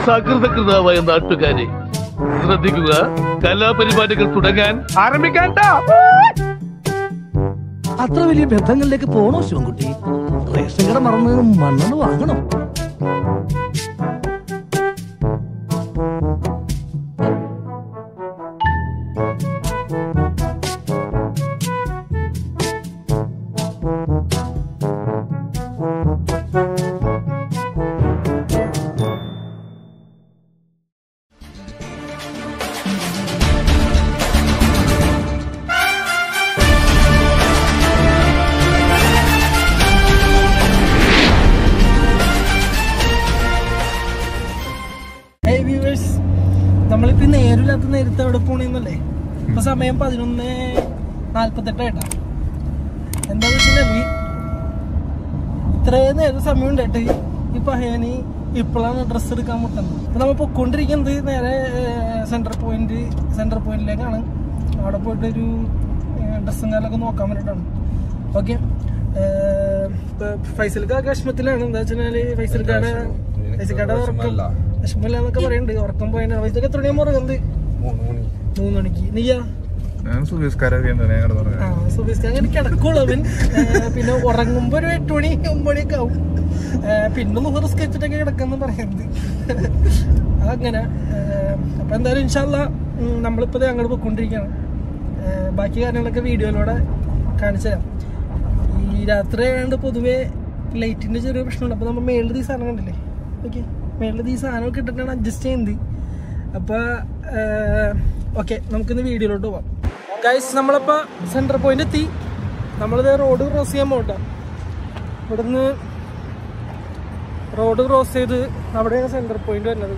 സകൃതകൃതാവായ നാട്ടുകാരെ ശ്രദ്ധിക്കുക, കലാപരിപാടികൾ തുടങ്ങാൻ ആരംഭിക്കാൻ. അത്ര വലിയ ബന്ധങ്ങളിലേക്ക് പോണോ ശിവൻകുട്ടി? റേഷൻ കട മറന്ന് മണ്ണെണ്ണ വാങ്ങണം. നമ്മളിപ്പോ നേരില്ലാത്ത നേരത്തെ എവിടെ പോണെന്നല്ലേ? ഇപ്പൊ സമയം 11:48 എന്താന്ന് വെച്ചിട്ടുണ്ടെങ്കിൽ ഇത്രയും നേരം സമയം ഉണ്ടായിട്ട് ഇപ്പൊ ഹേനി ഇപ്പോഴാണ് ഡ്രസ്സ് എടുക്കാൻ മുട്ടുന്നത്. ഇപ്പൊ നമ്മൾ പൊക്കോണ്ടിരിക്കുന്നത് നേരെ സെൻട്രൽ പോയിന്റിലേക്കാണ്. അവിടെ പോയിട്ടൊരു ഡ്രസ്സും കാലൊക്കെ നോക്കാൻ വേണ്ടിയിട്ടാണ്. ഓക്കെ, ഫൈസൽക്കാർക്ക് വിഷമത്തിലാണ്. എന്താ വെച്ചാല് ഫൈസൽക്കാരുടെ വിഷമില്ലാന്നൊക്കെ പറയുന്നുണ്ട്. ഉറക്കം പോയ വൈദ്യുതി എത്ര മണിയാകുമ്പോൾ ഉറങ്ങുന്നത്? 3 മണിക്ക്. നീയാ? സുബീസ്കാരൻ കിടക്കുള്ളൂ അവൻ. പിന്നെ ഉറങ്ങുമ്പോ ഒരു 8 മണി 9 മണിയൊക്കെ ആവും. പിന്നെ മുഹർ സ്കെച്ചിട്ടൊക്കെ കിടക്കാന്ന് പറയുന്നത്. അതങ്ങനെ. അപ്പൊ എന്തായാലും ഇൻഷാ അല്ലാ നമ്മളിപ്പോ അങ്ങോട്ട് പോയിക്കൊണ്ടിരിക്കുകയാണ്. ബാക്കി കാര്യങ്ങളൊക്കെ വീഡിയോയിലൂടെ കാണിച്ചു തരാം. ഈ രാത്രി ആയതുകൊണ്ട് പൊതുവെ ലൈറ്റിന്റെ ചെറിയ പ്രശ്നമുണ്ട്. അപ്പൊ നമ്മൾ മേളിൽ ഈ സാധനം കണ്ടില്ലേ? ഓക്കെ, മേളിൽ ഈ സാധനമൊക്കെ ഇട്ടിട്ടാണ് അഡ്ജസ്റ്റ് ചെയ്യുന്നത്. അപ്പോൾ ഓക്കെ, നമുക്കിന്ന് വീഡിയോയിലോട്ട് പോവാം. ഗൈസ്, നമ്മളിപ്പോൾ സെൻട്രൽ പോയിന്റ് എത്തി. നമ്മളിത് റോഡ് ക്രോസ് ചെയ്യാൻ പോകട്ടോ. ഇവിടുന്ന് റോഡ് ക്രോസ് ചെയ്ത് അവിടെയാണ് സെൻട്രൽ പോയിന്റ് വരുന്നത്.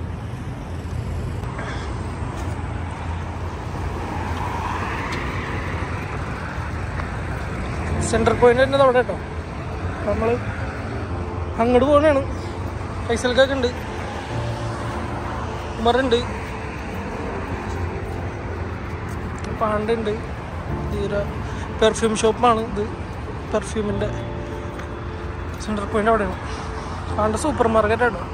സെൻട്രൽ പോയിന്റ് വരുന്നത് അവിടെ കേട്ടോ. നമ്മൾ അങ്ങോട്ട് പോകണതാണ്. ഫൈസൽക്കൊക്കെ ഉണ്ട്, ഉമറുണ്ട്, പാണ്ടുണ്ട്. ഇതൊരു പെർഫ്യൂം ഷോപ്പാണ്. ഇത് പെർഫ്യൂമിൻ്റെ സെൻട്രൽ പോയിന്റ് അവിടെയാണ്. പാണ്ട സൂപ്പർ മാർക്കറ്റ് ആട്ടോ.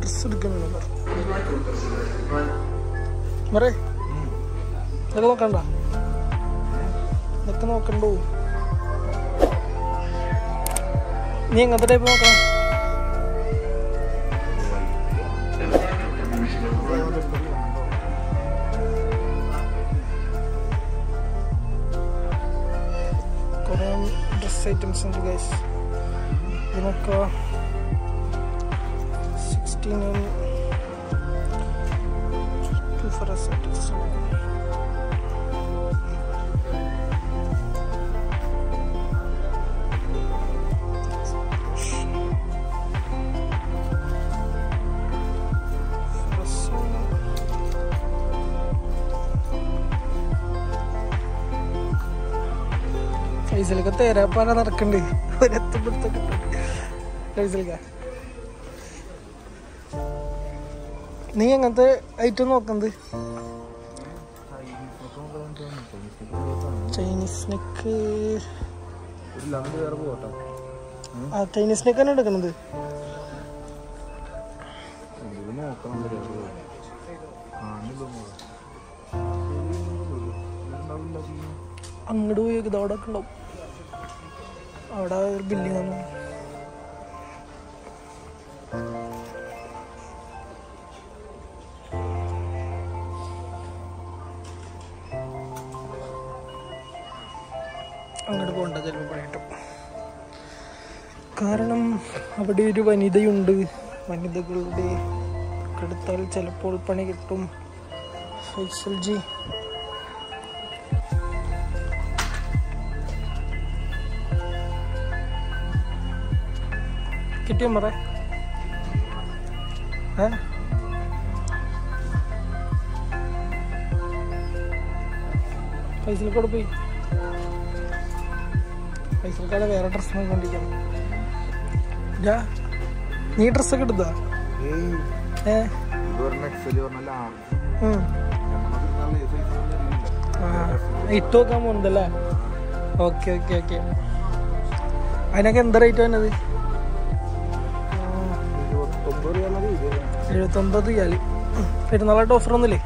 ഡ്രസ് എടുക്കണോ മറേ? ഇതൊക്കെ നോക്കണ്ട, ഇതൊക്കെ നോക്കണ്ടോ? നീ എങ്ങനത്തെ ടൈപ്പ് നോക്കണം? കുറേ ഡ്രസ് ഐറ്റംസ് ഉണ്ട് ഗൈസ്. ഇതിനൊക്കെ 16 for a set. ഫൈസലൊക്കെ തേരാപ്പാന നടക്കണ്ട്. ഒരെത്തുമ്പോഴത്തേക്ക് ഫൈസൽക്ക, നീ എങ്ങനത്തെ ഐറ്റം നോക്കുന്നത്? Chinese neck. ആ ചൈനീസ് നെക്ക് തന്നെ എടുക്കണത്. അങ്ങോട്ട് പോയി ഇത് അവിടെ ഒക്കെ ഉണ്ടാവും. അവിടെ ഒരു ബില്ലിംഗ് ആണ്. അങ്ങോട്ട് പോകണ്ട ചിലപ്പോൾ പണിയിട്ടും. കാരണം അവിടെ ഒരു വനിതയുണ്ട്. വനിതകളുടെ എടുത്താൽ ചിലപ്പോൾ പണി കിട്ടും. ഫൈസൽ ജി കിട്ടിയോ മറ? ഏ, ഇത് 1 പൈസയിൽക്കൂടെ പോയി പൈസക്കാളെ വേറെ ഡ്രസ്സ് നോക്കിക്കൊണ്ടിരിക്കണം. നീ ഡ്രസ്സൊക്കെ എടുത്താ? ഇട്ട് നോക്കാൻ പോകുന്നതല്ലേ? Okay okay okay. അതിനൊക്കെ എന്താ റേറ്റ് വന്നത്? 79 റിയാല്. പെരുന്നാളായിട്ട് ഓഫർ ഒന്നുമില്ലേ?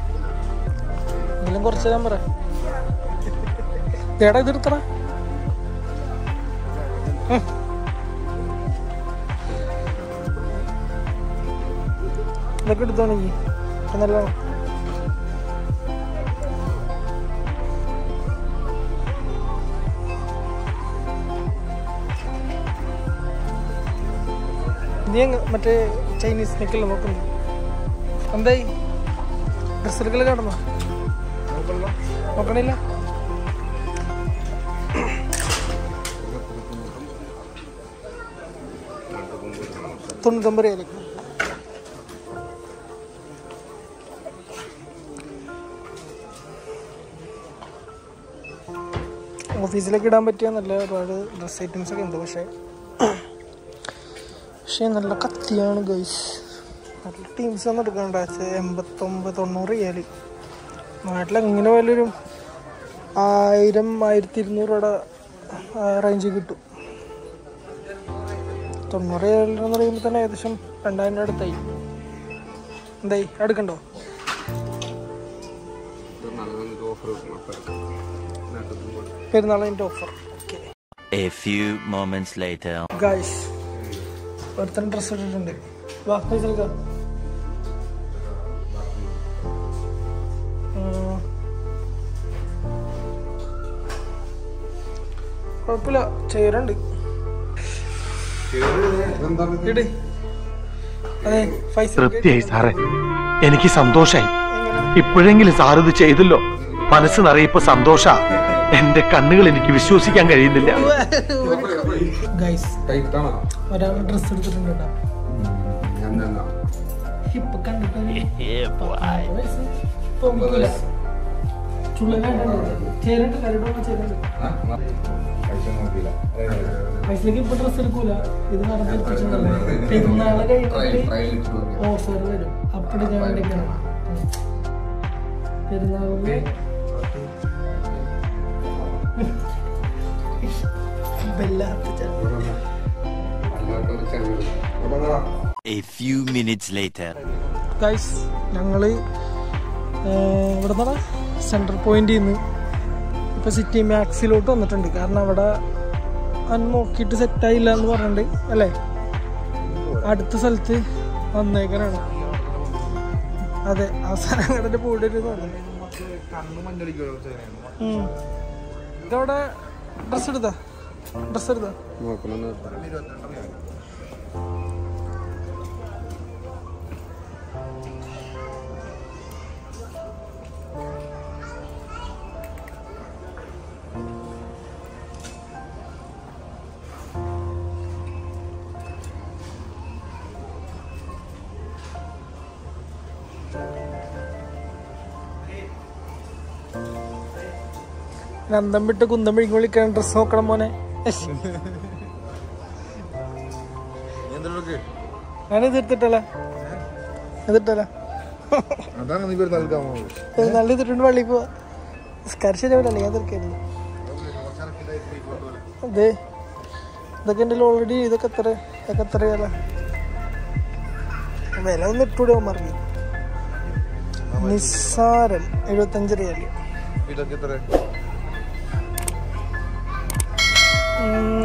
എന്തെങ്കിലും കുറച്ച് തരാൻ പറ. ചേട്ടാ ഇത് എടുത്തറ. ഇതൊക്കെ എടുത്തോണെങ്കിൽ നല്ലോണം. നീ മറ്റേ ചൈനീസ് നെക്കല്ല നോക്കുന്നു? എന്തായി ഡ്രസ് എടുക്കല് കടന്നോ? നോക്കണില്ല? $99. ഓഫീസിലേക്ക് ഇടാൻ പറ്റിയ നല്ല ഒരുപാട് ഡ്രസ് ഐറ്റംസ് ഒക്കെ ഉണ്ട്. പക്ഷേ നല്ല കത്തിയാണ് ഗൈസ്. നല്ല ടീംസ് ഒന്നും എടുക്കണ്ട. 89-90 റിയാല്. നാട്ടിലെങ്ങനെ പോയാലൊരു 1000-1200 രൂപയുടെ റേഞ്ച് കിട്ടും. 90 റിയാലെന്ന് പറയുമ്പോൾ തന്നെ ഏകദേശം 2000 രൂപ അടുത്തായി. എന്തായി എടുക്കണ്ടോ? പെരുന്നാളിൻ്റെ ഓഫർ. ഓക്കെ ഗൈസ്, ഒരുത്തരം ഡ്രസ് ഇട്ടിട്ടുണ്ട്. വാ പൈസ എടുക്കാം. കുഴപ്പമില്ല, ചേരുണ്ട്. തൃപ്തിയായി സാറേ, എനിക്ക് സന്തോഷായി. ഇപ്പോഴെങ്കിലും സാർ ഇത് ചെയ്തല്ലോ. മനസ്സ് നിറയിപ്പോ സന്തോഷ. എന്റെ കണ്ണുകൾ എനിക്ക് വിശ്വസിക്കാൻ കഴിയുന്നില്ല. ഒരാൾ ഡ്രസ് എടുത്തിട്ടുണ്ട്. പൈസക്ക് ഇപ്പൊ ഡ്രസ് എടുക്കൂല. ഇത് നടത്തിച്ചിട്ടുണ്ടല്ലോ. പെരുന്നാള് കഴിഞ്ഞിട്ട് ഓഫർ വരും. അപ്പടി ഞാൻ വേണ്ടിക്കാണ് പെരുന്നാളിന്. A few minutes later. Guys, ഞങ്ങള് ഇവിടുന്ന് സെൻട്രൽ പോയിന്റിൽ നിന്ന് ഇപ്പൊ സിറ്റി മാക്സിലോട്ട് വന്നിട്ടുണ്ട്. കാരണം അവിടെ നോക്കിയിട്ട് സെറ്റായില്ല എന്ന് പറഞ്ഞിട്ടുണ്ട് അല്ലേ? അടുത്ത സ്ഥലത്ത് വന്നേക്കാനാണ്. അതെ, അവസാനം അങ്ങോട്ട് പോയിട്ട് തോന്നുന്നു. ഇതവിടെ ഡ്രസ് എടുത്താ? അന്തം വിട്ട് കുന്തം പിഴിഞ്ഞ് വിളിക്കാൻ ഡ്രസ് നോക്കണം മോനെ. ഞാനിത് എടുത്തിട്ടല്ല നല്ല ഇതിട്ടുണ്ട്. പള്ളി പോവാ ശരിയാവില്ലല്ലേ? ഞാൻ തീർക്കായിരുന്നു. അതെ, ഇതൊക്കെ എൻ്റെ ഓൾറെഡി. ഇതൊക്കെ എത്രയല്ല വില ഒന്ന് ഇട്ടൂടെ മറിഞ്ഞു. നിസ്സാരം 75 റിയാല്.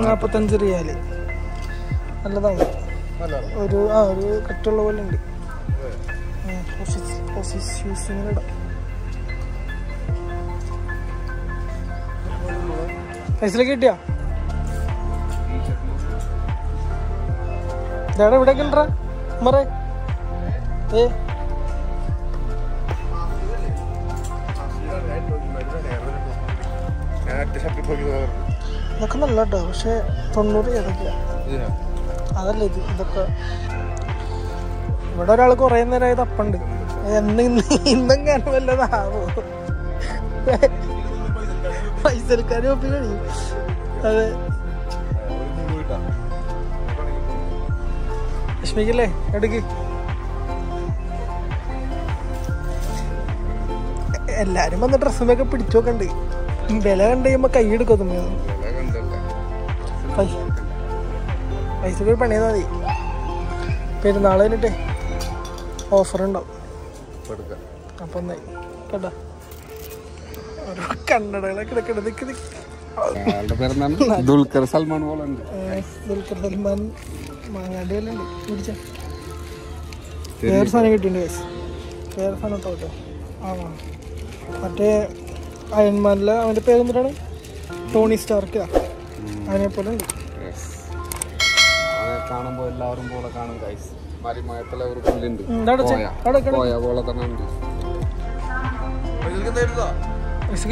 45 റിയാല്. നല്ലതാണ്. ഒരു കട്ടുള്ള പോലെ ഉണ്ട്. ഓഫീസ് യൂസിങ്ങിനിടാം. പൈസയിലേക്ക് കിട്ടിയാ? ഇതാടെ ഇവിടെ കണ്ടാ മറേ. ഇതൊക്കെ നല്ല കേട്ടോ. പക്ഷെ 90 ഏതൊക്കെയാ? അതല്ല ഇതൊക്കെ. ഇവിടെ ഒരാൾ കുറെ നേരമായി തപ്പുണ്ട്. ഇന്നും കാണും വല്ലതാവോ? പൈസ എടുക്കാനും ഒപ്പി കഴിയും. അതെ വിഷമിക്കല്ലേ, എടുക്ക്. എല്ലാരും വന്ന് ഡ്രസ്സുമൊക്കെ പിടിച്ചു നോക്കണ്ട്. വില കണ്ടു കഴിയുമ്പോ കൈ എടുക്കൊന്നും പൈസ പോയി പണിയാ മതി. പെരുന്നാൾ കഴിഞ്ഞിട്ടേ ഓഫർ ഉണ്ടാവും. അപ്പൊ ഒന്നായി കേട്ടോ, ഓരോ കണ്ണടകളൊക്കെ എടുക്കണത്. ദുൽഖർ സൽമാൻ മാങ്ങാണ്ടി വല്ല ഉണ്ട് പിടിച്ച വേറെ സാധനം കിട്ടിയിട്ടുണ്ട്. വേറെ സാധനം കേട്ടോ. ആ മറ്റേ അയൺമാനിലെ അവൻ്റെ പേര് എന്തിനാണ്, ടോണി സ്റ്റാർക്ക്, അതിനെ പോലെ ഉണ്ട്. കാണുമ്പോ എല്ലാവരും പോലെ കാണും.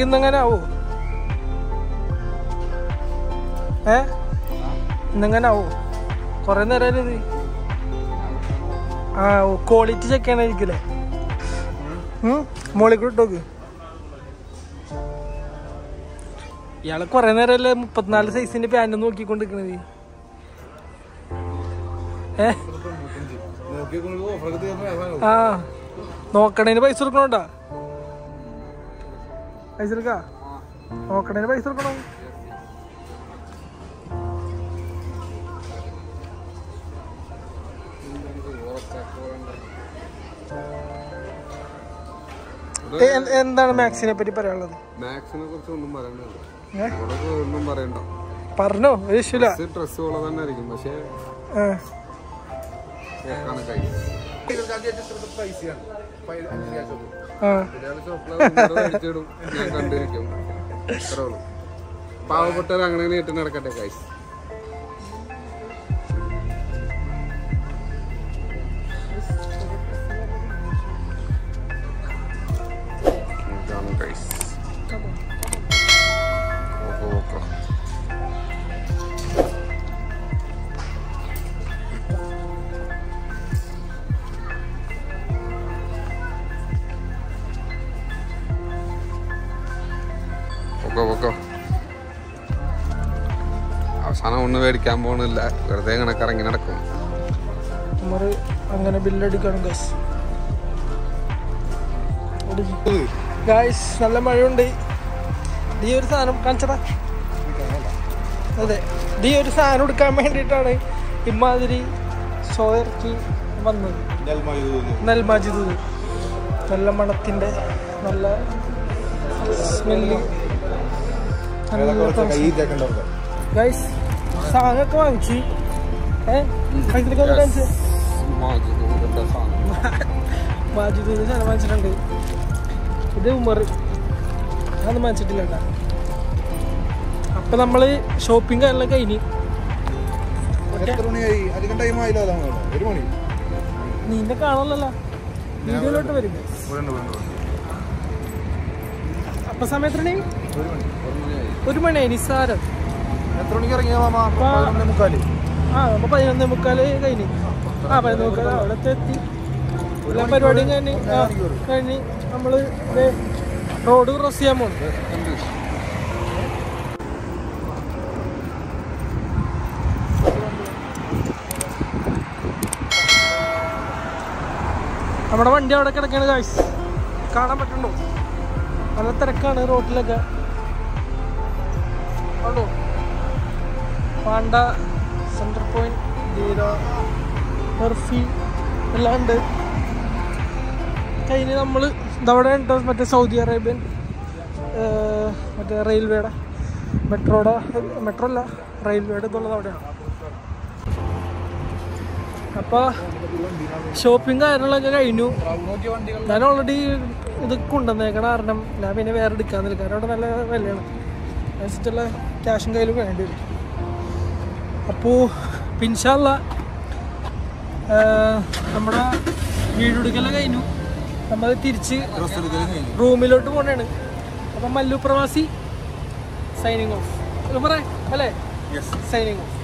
ഇന്നെങ്ങനെ ആവോ? ഇന്നെങ്ങനെ ആവോ? കൊറേ നേരം ഇത് ക്വാളിറ്റി ചെക്ക് ചെയ്യണായിരിക്കില്ലേ? മോളിൽ കൂടെ ഇട്ടോക്ക്. ഇയാള് കൊറേ നേരമല്ലേ 34 സൈസിന്റെ പാന്റ് നോക്കിക്കൊണ്ടിരിക്കണത്. ആ നോക്കണേന് പൈസ കൊടുക്കണോണ്ടാ? പൈസ എടുക്കാ? നോക്കണേന് പൈസ കൊടുക്കണോ? എന്താണ് മാക്സിനെ പറ്റി പറയാനുള്ളത്? മാക്സിനെ കുറിച്ച് ഒന്നും പറയണ്ട. പറഞ്ഞോ, വിഷയമില്ല. ഡ്രസ് പോലെ തന്നെ ആയിരിക്കും, പക്ഷേ ഞാൻ കണ്ടിരിക്കും. പാവപ്പെട്ടവർ അങ്ങനെ നേരിട്ട് നടക്കട്ടെ ഗൈസ്. അവസാനം ഒന്നും മേടിക്കാൻ പോണില്ല, വെറുതെ ഇങ്ങനെ കറങ്ങി നടക്കും. അങ്ങനെ ബില്ലടിക്കണം ഗായ്സ്. നല്ല മഴയുണ്ട്. ഈ ഒരു സാധനം കാണിച്ചതാ. അതെ, ഈ ഒരു സാധനം എടുക്കാൻ വേണ്ടിയിട്ടാണ് ഇമാതിരി ഷോ ഇറക്കി വന്നത്. നെൽമാജിദ്, നല്ല മണത്തിൻ്റെ നല്ല സ്മെല്ല്. ഗൈസ് സാധനമൊക്കെ വാങ്ങിച്ച് മാജിദൂന്ന് സാധനം വാങ്ങിച്ചിട്ടുണ്ട്. ഇത് ഉമർ, അതൊന്നും വാങ്ങിച്ചിട്ടില്ല കേട്ടോ. അപ്പൊ നമ്മള് ഷോപ്പിംഗ് എല്ലാം കഴിഞ്ഞ് നിന്നെ കാണാനല്ലോ, വീഡിയോയിലോട്ട് വരും. അപ്പൊ സമയത്തിന് 1 മണിയായി നിസ്സാരം. എത്ര മണിക്ക് ഇറങ്ങിയ മാമ? 11:45 കഴിഞ്ഞ്. 11:45 അവിടെ എത്തി. എല്ലാ പരിപാടിയും കഴിഞ്ഞ് നമ്മള് റോഡ് ക്രോസ് ചെയ്യാൻ പോണു. നമ്മുടെ വണ്ടി അവിടെ കിടക്കാണ് ഗായ്സ്, കാണാൻ പറ്റുന്നുണ്ടോ? നല്ല തിരക്കാണ് റോഡിലൊക്കെ. ആണോ? പാണ്ട, സെൻട്രൽ പോയിന്റ്, ധീര, മെർഫി എല്ലാം ഉണ്ട്. കഴിഞ്ഞ് നമ്മൾ ഇതവിടെ ഉണ്ട് മറ്റേ സൗദി അറേബ്യൻ മറ്റേ റെയിൽവേയുടെ മെട്രോ അല്ല റെയിൽവേയുടെ ഇതുള്ളത് അവിടെയാണ്. അപ്പോൾ ഷോപ്പിംഗ് കാര്യങ്ങളൊക്കെ കഴിഞ്ഞു. ഞാൻ ഓൾറെഡി ഇത് കൊണ്ടുവന്നേക്കണ കാരണം ഞാൻ പിന്നെ വേറെ എടുക്കാന്നില്ല, കാരണം അവിടെ നല്ല വിലയാണ്. അനുസരിച്ചുള്ള ക്യാഷും കയ്യിൽ വേണ്ടി വരും. അപ്പോൾ ഇൻഷാ അല്ലാ നമ്മുടെ വീടെടുക്കലെല്ലാം കഴിഞ്ഞു. നമ്മൾ തിരിച്ച് റൂമിലോട്ട് പോകണതാണ്. അപ്പം മല്ലു പ്രവാസി സൈനിങ് ഓഫ് പറയാം അല്ലേ? Signing off.